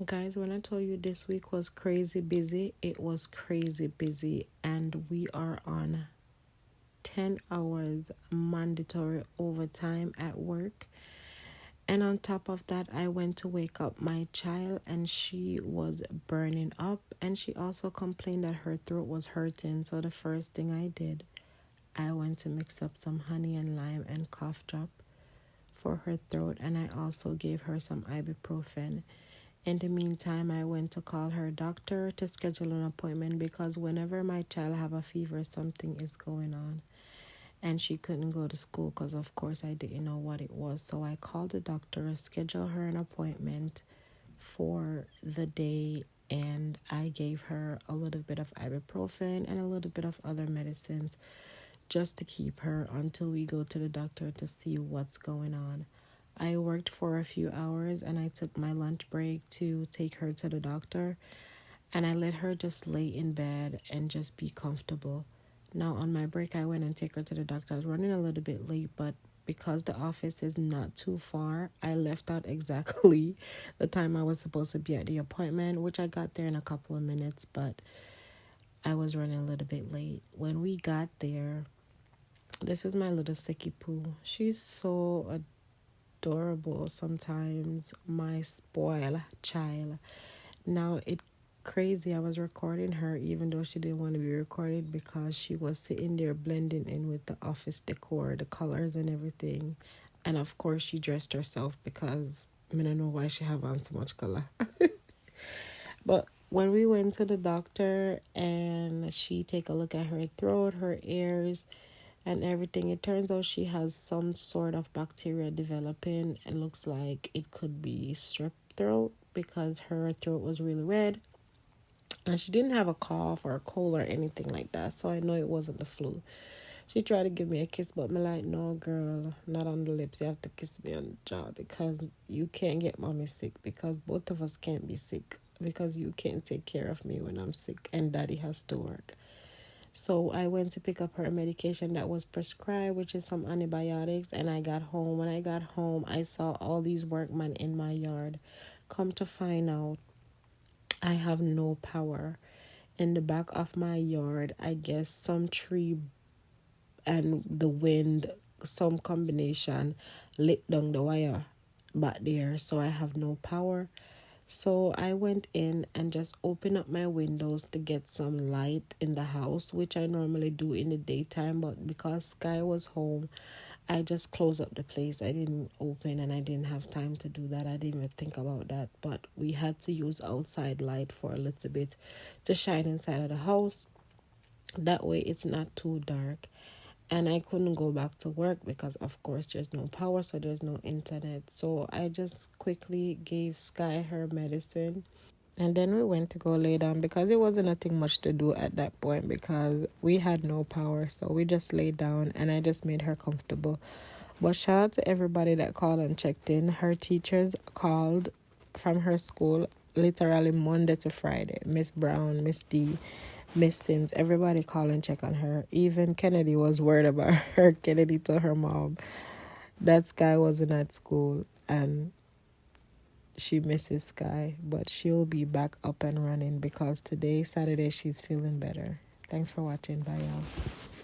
Guys, when I told you this week was crazy busy, it was crazy busy, and we are on 10 hours mandatory overtime at work. And on top of that, I went to wake up my child, and she was burning up, and she also complained that her throat was hurting. So the first thing I did, I went to mix up some honey and lime and cough drop for her throat, and I also gave her some ibuprofen. In the meantime, I went to call her doctor to schedule an appointment because whenever my child have a fever, something is going on. And she couldn't go to school because, of course, I didn't know what it was. So I called the doctor, scheduled her an appointment for the day, and I gave her a little bit of ibuprofen and a little bit of other medicines just to keep her until we go to the doctor to see what's going on. I worked for a few hours and I took my lunch break to take her to the doctor, and I let her just lay in bed and just be comfortable. Now, on my break, I went and take her to the doctor. I was running a little bit late, but because the office is not too far, I left out exactly the time I was supposed to be at the appointment, which I got there in a couple of minutes, but I was running a little bit late. When we got there, this is my little sicky poo. She's so adorable sometimes, my spoiled child. Now it crazy, I was recording her even though she didn't want to be recorded because she was sitting there blending in with the office decor, the colors and everything. And of course she dressed herself because I don't know why she have on so much color. But when we went to the doctor and she take a look at her throat, her ears, and everything, it turns out she has some sort of bacteria developing. It looks like it could be strep throat because her throat was really red, and she didn't have a cough or a cold or anything like that, so I know it wasn't the flu. She tried to give me a kiss, but me like, no girl, not on the lips. You have to kiss me on the jaw because you can't get mommy sick, because both of us can't be sick, because you can't take care of me when I'm sick and daddy has to work. So I went to pick up her medication that was prescribed, which is some antibiotics, and I got home. When I got home, I saw all these workmen in my yard. Come to find out, I have no power. In the back of my yard, I guess some tree and the wind, some combination, lit down the wire back there, so I have no power. So I went in and just opened up my windows to get some light in the house, which I normally do in the daytime, but because Sky was home, I just closed up the place. I didn't open and I didn't have time to do that. I didn't even think about that, but we had to use outside light for a little bit to shine inside of the house. That way it's not too dark. And I couldn't go back to work because, of course, there's no power, so there's no internet. So I just quickly gave Sky her medicine. And then we went to go lay down because it wasn't nothing much to do at that point because we had no power. So we just laid down and I just made her comfortable. But shout out to everybody that called and checked in. Her teachers called from her school literally Monday to Friday. Miss Brown, Miss D, Miss Sims, everybody called and check on her. Even Kennedy was worried about her. Kennedy told her mom that Sky wasn't at school and she misses Sky, but she'll be back up and running because today, Saturday, she's feeling better. Thanks for watching. Bye, y'all.